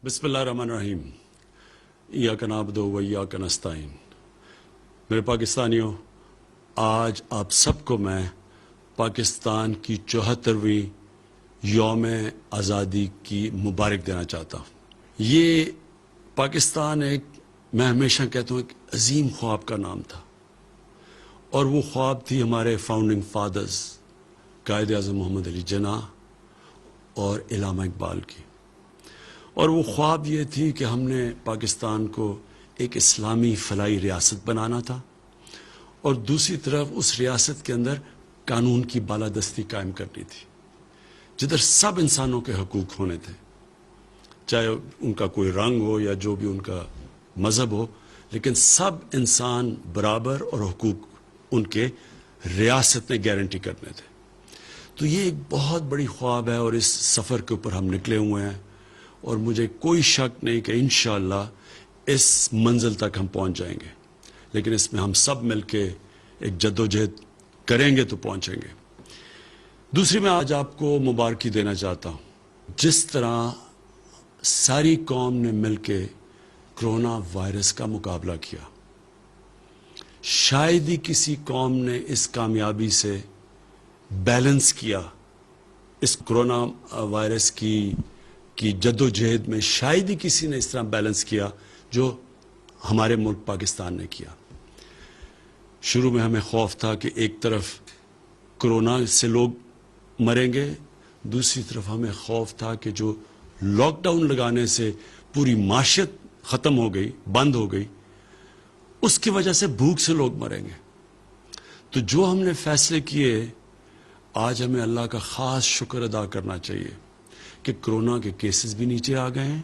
بسم اللہ الرحمن الرحیم ایاک نعبد و ایاک نستعین۔ میرے پاکستانیوں، آج آپ سب کو میں پاکستان کی 74ویں یوم آزادی کی مبارک دینا چاہتا ہوں۔ یہ پاکستان میں ہمیشہ کہتا ہوں ایک عظیم خواب کا نام تھا، اور وہ خواب تھی ہمارے فاؤنڈنگ فادرز قائد اعظم محمد علی جناح اور علامہ اقبال کی۔ اور وہ خواب یہ تھی کہ ہم نے پاکستان کو ایک اسلامی فلاحی ریاست بنانا تھا، اور دوسری طرف اس ریاست کے اندر قانون کی بالادستی قائم کرنی تھی، جدھر سب انسانوں کے حقوق ہونے تھے، چاہے ان کا کوئی رنگ ہو یا جو بھی ان کا مذہب ہو، لیکن سب انسان برابر اور حقوق ان کے ریاست میں گارنٹی کرنے تھے۔ تو یہ ایک بہت بڑی خواب ہے، اور اس سفر کے اوپر ہم نکلے ہوئے ہیں، اور مجھے کوئی شک نہیں کہ انشاءاللہ اس منزل تک ہم پہنچ جائیں گے، لیکن اس میں ہم سب مل کے ایک جدوجہد کریں گے تو پہنچیں گے۔ دوسری میں آج آپ کو مبارکی دینا چاہتا ہوں، جس طرح ساری قوم نے مل کے کرونا وائرس کا مقابلہ کیا، شاید ہی کسی قوم نے اس کامیابی سے بیلنس کیا، اس کرونا وائرس کی جدوجہد میں شاید ہی کسی نے اس طرح بیلنس کیا جو ہمارے ملک پاکستان نے کیا۔ شروع میں ہمیں خوف تھا کہ ایک طرف کرونا سے لوگ مریں گے، دوسری طرف ہمیں خوف تھا کہ جو لاک ڈاؤن لگانے سے پوری معیشت ختم ہو گئی، بند ہو گئی، اس کی وجہ سے بھوک سے لوگ مریں گے۔ تو جو ہم نے فیصلے کیے، آج ہمیں اللہ کا خاص شکر ادا کرنا چاہیے کہ کرونا کے کیسز بھی نیچے آ گئے ہیں،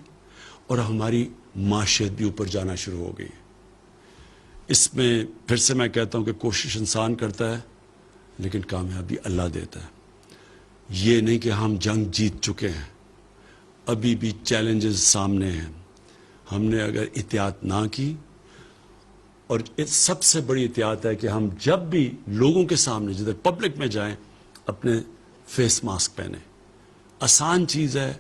اور ہماری معیشت بھی اوپر جانا شروع ہو گئی ہے۔ اس میں پھر سے میں کہتا ہوں کہ کوشش انسان کرتا ہے، لیکن کامیابی اللہ دیتا ہے۔ یہ نہیں کہ ہم جنگ جیت چکے ہیں، ابھی بھی چیلنجز سامنے ہیں۔ ہم نے اگر احتیاط نہ کی، اور سب سے بڑی احتیاط ہے کہ ہم جب بھی لوگوں کے سامنے جدھر پبلک میں جائیں اپنے فیس ماسک پہنیں۔ آسان چیز ہے،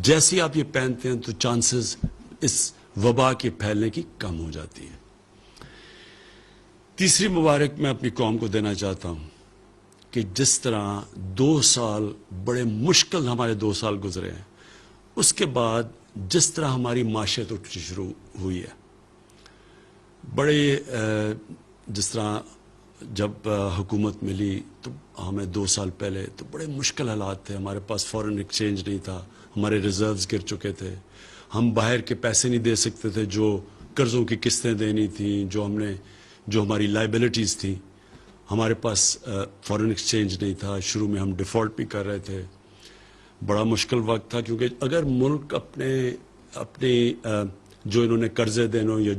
جیسے ہی آپ یہ پہنتے ہیں تو چانسز اس وبا کے پھیلنے کی کم ہو جاتی ہے۔ تیسری مبارک میں اپنی قوم کو دینا چاہتا ہوں کہ جس طرح 2 سال بڑے مشکل ہمارے 2 سال گزرے ہیں، اس کے بعد جس طرح ہماری معیشت اٹھنی شروع ہوئی ہے، بڑے جس طرح جب حکومت ملی تو ہمیں 2 سال پہلے تو بڑے مشکل حالات تھے، ہمارے پاس فورن ایکسچینج نہیں تھا، ہمارے ریزروز گر چکے تھے، ہم باہر کے پیسے نہیں دے سکتے تھے، جو قرضوں کی قسطیں دینی تھیں، جو ہماری لائبلٹیز تھیں، ہمارے پاس فورن ایکسچینج نہیں تھا، شروع میں ہم ڈیفالٹ بھی کر رہے تھے۔ بڑا مشکل وقت تھا، کیونکہ اگر ملک اپنے جو انہوں نے قرضے دینے یا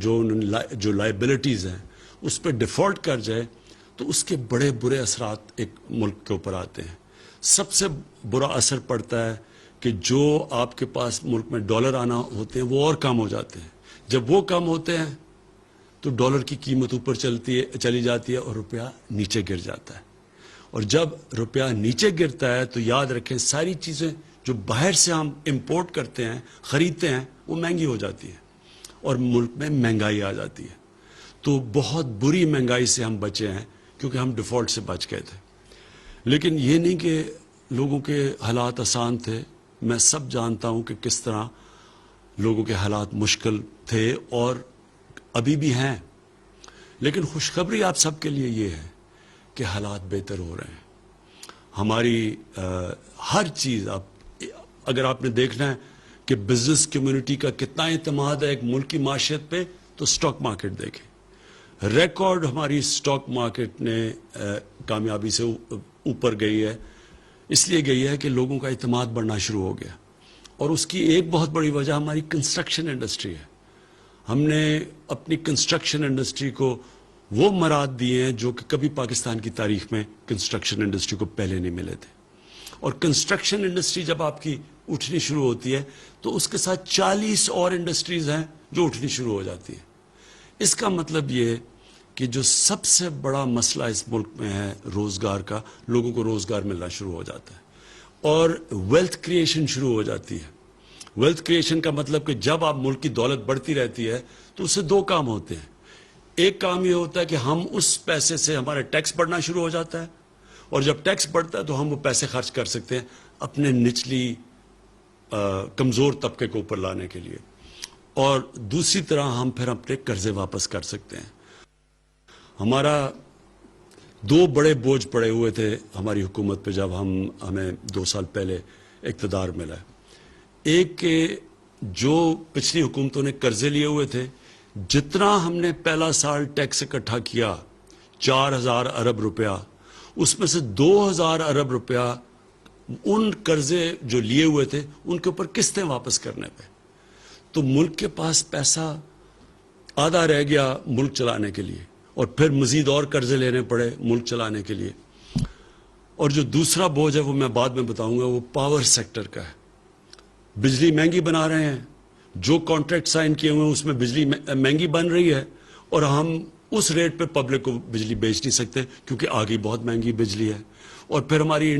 جو لائبلٹیز ہیں اس پہ ڈیفالٹ کر جائے تو اس کے بڑے برے اثرات ایک ملک کے اوپر آتے ہیں۔ سب سے برا اثر پڑتا ہے کہ جو آپ کے پاس ملک میں ڈالر آنا ہوتے ہیں وہ اور کم ہو جاتے ہیں۔ جب وہ کم ہوتے ہیں تو ڈالر کی قیمت اوپر چلی جاتی ہے اور روپیہ نیچے گر جاتا ہے، اور جب روپیہ نیچے گرتا ہے تو یاد رکھیں ساری چیزیں جو باہر سے ہم امپورٹ کرتے ہیں، خریدتے ہیں، وہ مہنگی ہو جاتی ہیں، اور ملک میں مہنگائی آ جاتی ہے۔ تو بہت بری مہنگائی سے ہم بچے ہیں، کیونکہ ہم ڈیفالٹ سے بچ گئے تھے۔ لیکن یہ نہیں کہ لوگوں کے حالات آسان تھے، میں سب جانتا ہوں کہ کس طرح لوگوں کے حالات مشکل تھے اور ابھی بھی ہیں، لیکن خوشخبری آپ سب کے لیے یہ ہے کہ حالات بہتر ہو رہے ہیں۔ ہماری ہر چیز، اگر آپ نے دیکھنا ہے کہ بزنس کمیونٹی کا کتنا اعتماد ہے ایک ملک کی معیشت پہ، تو سٹاک مارکیٹ دیکھیں، ریکارڈ ہماری سٹاک مارکیٹ نے کامیابی سے اوپر گئی ہے۔ اس لیے گئی ہے کہ لوگوں کا اعتماد بڑھنا شروع ہو گیا، اور اس کی ایک بہت بڑی وجہ ہماری کنسٹرکشن انڈسٹری ہے۔ ہم نے اپنی کنسٹرکشن انڈسٹری کو وہ مراد دیے ہیں جو کہ کبھی پاکستان کی تاریخ میں کنسٹرکشن انڈسٹری کو پہلے نہیں ملے تھے۔ اور کنسٹرکشن انڈسٹری جب آپ کی اٹھنی شروع ہوتی ہے تو اس کے ساتھ 40 اور انڈسٹریز ہیں جو اٹھنی شروع ہو جاتی ہیں۔ اس کا مطلب یہ کہ جو سب سے بڑا مسئلہ اس ملک میں ہے روزگار کا، لوگوں کو روزگار ملنا شروع ہو جاتا ہے، اور ویلتھ کریشن شروع ہو جاتی ہے۔ ویلتھ کریشن کا مطلب کہ جب آپ ملک کی دولت بڑھتی رہتی ہے تو اس سے دو کام ہوتے ہیں. ایک کام یہ ہوتا ہے کہ ہم اس پیسے سے ہمارا ٹیکس بڑھنا شروع ہو جاتا ہے, اور جب ٹیکس بڑھتا ہے تو ہم وہ پیسے خرچ کر سکتے ہیں اپنے نچلی کمزور طبقے کو اوپر لانے کے لیے, اور دوسری طرح ہم پھر اپنے قرضے واپس کر سکتے ہیں. ہمارا دو بڑے بوجھ پڑے ہوئے تھے ہماری حکومت پہ جب ہمیں 2 سال پہلے اقتدار ملا. ایک کہ جو پچھلی حکومتوں نے قرضے لیے ہوئے تھے, جتنا ہم نے پہلا سال ٹیکس اکٹھا کیا 4000 ارب روپیہ, اس میں سے 2000 ارب روپیہ ان قرضے جو لیے ہوئے تھے ان کے اوپر قسطیں واپس کرنے پہ. تو ملک کے پاس پیسہ آدھا رہ گیا ملک چلانے کے لیے, اور پھر مزید اور قرضے لینے پڑے ملک چلانے کے لیے. اور جو دوسرا بوجھ ہے وہ میں بعد میں بتاؤں گا, وہ پاور سیکٹر کا ہے. بجلی مہنگی بنا رہے ہیں, جو کانٹریکٹ سائن کیے ہوئے ہیں اس میں بجلی مہنگی بن رہی ہے, اور ہم اس ریٹ پہ پبلک کو بجلی بیچ نہیں سکتے کیونکہ آگے بہت مہنگی بجلی ہے. اور پھر ہماری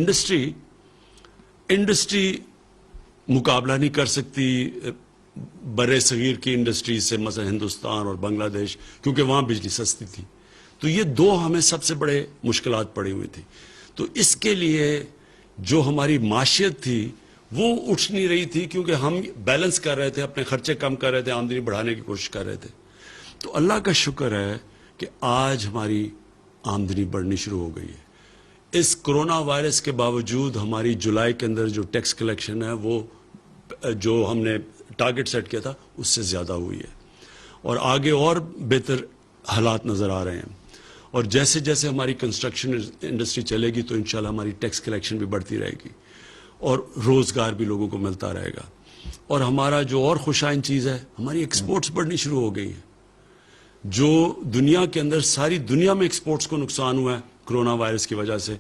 انڈسٹری مقابلہ نہیں کر سکتی برے صغیر کی انڈسٹری سے, مثلا ہندوستان اور بنگلہ دیش, کیونکہ وہاں بجلی سستی تھی. تو یہ دو ہمیں سب سے بڑے مشکلات پڑی ہوئی تھی. تو اس کے لیے جو ہماری معیشت تھی وہ اٹھ نہیں رہی تھی, کیونکہ ہم بیلنس کر رہے تھے, اپنے خرچے کم کر رہے تھے, آمدنی بڑھانے کی کوشش کر رہے تھے. تو اللہ کا شکر ہے کہ آج ہماری آمدنی بڑھنی شروع ہو گئی ہے. اس کرونا وائرس کے باوجود ہماری جولائی کے اندر جو ٹیکس کلیکشن ہے وہ جو ہم نے ٹارگٹ سیٹ کیا تھا اس سے زیادہ ہوئی ہے, اور آگے اور بہتر حالات نظر آ رہے ہیں. اور جیسے جیسے ہماری کنسٹرکشن انڈسٹری چلے گی تو انشاءاللہ ہماری ٹیکس کلیکشن بھی بڑھتی رہے گی, اور روزگار بھی لوگوں کو ملتا رہے گا. اور ہمارا جو اور خوشائن چیز ہے, ہماری ایکسپورٹس بڑھنی شروع ہو گئی ہیں. جو دنیا کے اندر ساری دنیا میں ایکسپورٹس کو نقصان ہوا ہے کرونا وائرس کی وجہ سے,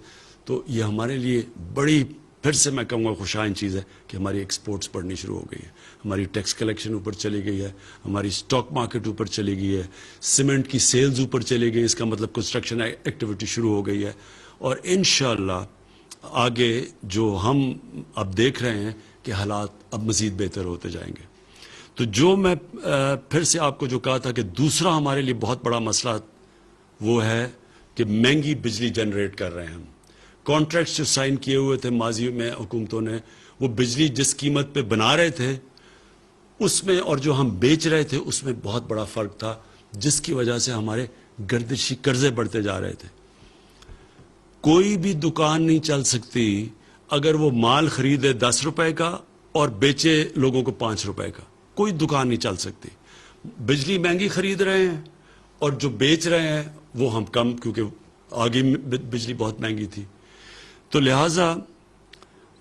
تو یہ ہمارے لیے بڑی, پھر سے میں کہوں گا خوشائن چیز ہے کہ ہماری ایکسپورٹس بڑھنی شروع ہو گئی ہے. ہماری ٹیکس کلیکشن اوپر چلی گئی ہے, ہماری سٹاک مارکیٹ اوپر چلی گئی ہے, سیمنٹ کی سیلز اوپر چلی گئی, اس کا مطلب کنسٹرکشن ایکٹیویٹی شروع ہو گئی ہے. اور انشاءاللہ آگے جو ہم اب دیکھ رہے ہیں کہ حالات اب مزید بہتر ہوتے جائیں گے. تو جو میں پھر سے آپ کو جو کہا تھا کہ دوسرا ہمارے لیے بہت بڑا مسئلہ وہ ہے کہ مہنگی بجلی جنریٹ کر رہے ہیں ہم. کانٹریکٹس جو سائن کیے ہوئے تھے ماضی میں حکومتوں نے, وہ بجلی جس قیمت پہ بنا رہے تھے اس میں اور جو ہم بیچ رہے تھے اس میں بہت بڑا فرق تھا, جس کی وجہ سے ہمارے گردشی قرضے بڑھتے جا رہے تھے. کوئی بھی دکان نہیں چل سکتی اگر وہ مال خریدے 10 روپے کا اور بیچے لوگوں کو 5 روپے کا. کوئی دکان نہیں چل سکتی. بجلی مہنگی خرید رہے ہیں اور جو بیچ رہے ہیں وہ ہم کم, کیونکہ آگے بجلی بہت مہنگی تھی. تو لہٰذا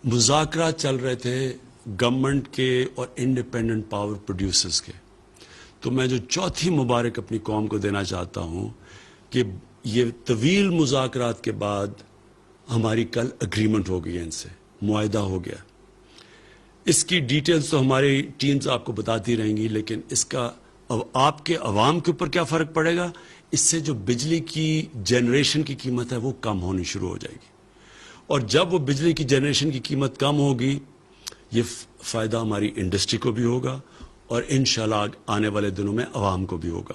مذاکرات چل رہے تھے گورنمنٹ کے اور انڈیپینڈنٹ پاور پروڈیوسرز کے. تو میں جو چوتھی مبارک اپنی قوم کو دینا چاہتا ہوں کہ یہ طویل مذاکرات کے بعد ہماری کل اگریمنٹ ہو گئی ہے, ان سے معاہدہ ہو گیا. اس کی ڈیٹیلز تو ہماری ٹیمز آپ کو بتاتی رہیں گی, لیکن اس کا آپ کے عوام کے اوپر کیا فرق پڑے گا, اس سے جو بجلی کی جنریشن کی قیمت ہے وہ کم ہونی شروع ہو جائے گی. اور جب وہ بجلی کی جنریشن کی قیمت کم ہوگی, یہ فائدہ ہماری انڈسٹری کو بھی ہوگا اور انشاءاللہ آنے والے دنوں میں عوام کو بھی ہوگا.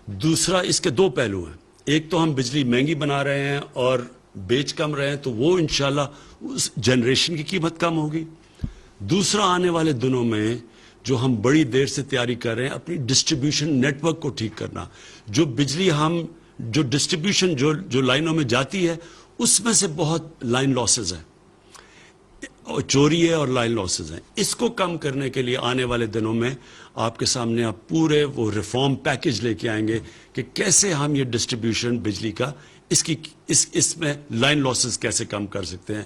دوسرا, اس کے دو پہلو ہیں. ایک تو ہم بجلی مہنگی بنا رہے ہیں اور بیچ کم رہے ہیں, تو وہ انشاءاللہ اس جنریشن کی قیمت کم ہوگی. دوسرا, آنے والے دنوں میں جو ہم بڑی دیر سے تیاری کر رہے ہیں اپنی ڈسٹریبیوشن نیٹ ورک کو ٹھیک کرنا. جو بجلی ہم جو ڈسٹریبیوشن جو لائنوں میں جاتی ہے اس میں سے بہت لائن لاسز ہیں, چوری ہے اور لائن لاسز ہیں. اس کو کم کرنے کے لیے آنے والے دنوں میں آپ کے سامنے آپ پورے وہ ریفارم پیکج لے کے آئیں گے کہ کیسے ہم یہ ڈسٹریبیوشن بجلی کا اس میں لائن لاسز کیسے کم کر سکتے ہیں,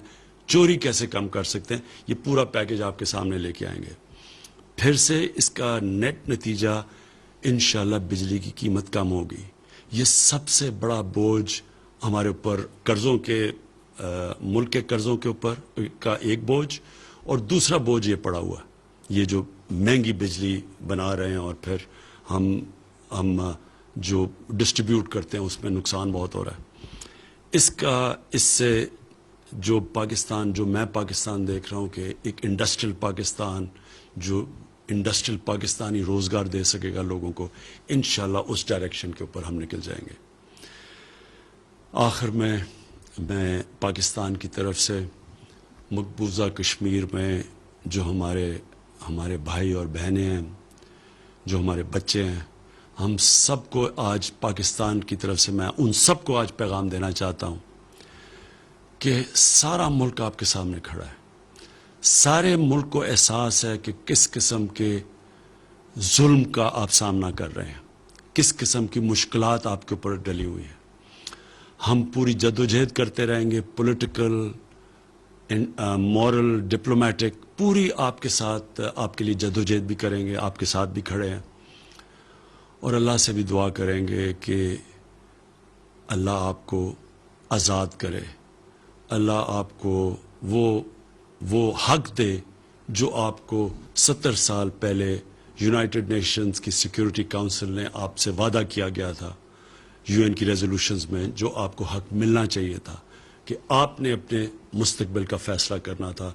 چوری کیسے کم کر سکتے ہیں. یہ پورا پیکج آپ کے سامنے لے کے آئیں گے. پھر سے اس کا نیٹ نتیجہ انشاءاللہ بجلی کی قیمت کم ہوگی. یہ سب سے بڑا بوجھ ہمارے اوپر قرضوں کے ملک کے قرضوں کے اوپر کا ایک بوجھ, اور دوسرا بوجھ یہ پڑا ہوا یہ جو مہنگی بجلی بنا رہے ہیں اور پھر ہم جو ڈسٹریبیوٹ کرتے ہیں اس میں نقصان بہت ہو رہا ہے. اس سے جو میں پاکستان دیکھ رہا ہوں کہ ایک انڈسٹریل پاکستان جو انڈسٹریل پاکستانی روزگار دے سکے گا لوگوں کو، انشاءاللہ اس ڈائریکشن کے اوپر ہم نکل جائیں گے۔ آخر میں پاکستان کی طرف سے مقبوضہ کشمیر میں جو ہمارے بھائی اور بہنیں ہیں، جو ہمارے بچے ہیں، ہم سب کو آج پاکستان کی طرف سے میں ان سب کو آج پیغام دینا چاہتا ہوں کہ سارا ملک آپ کے سامنے کھڑا ہے۔ سارے ملک کو احساس ہے کہ کس قسم کے ظلم کا آپ سامنا کر رہے ہیں، کس قسم کی مشکلات آپ کے اوپر ڈلی ہوئی ہیں۔ ہم پوری جدوجہد کرتے رہیں گے، پولیٹیکل، مورل، ڈپلومیٹک، پوری آپ کے ساتھ، آپ کے لیے جدوجہد بھی کریں گے، آپ کے ساتھ بھی کھڑے ہیں، اور اللہ سے بھی دعا کریں گے کہ اللہ آپ کو آزاد کرے، اللہ آپ کو وہ حق دے جو آپ کو 70 سال پہلے یونائٹڈ نیشنز کی سیکیورٹی کونسل نے آپ سے وعدہ کیا گیا تھا، یو این کی ریزولوشنز میں جو آپ کو حق ملنا چاہیے تھا کہ آپ نے اپنے مستقبل کا فیصلہ کرنا تھا۔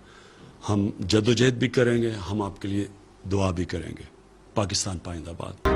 ہم جدوجہد بھی کریں گے، ہم آپ کے لیے دعا بھی کریں گے۔ پاکستان پائندہ باد۔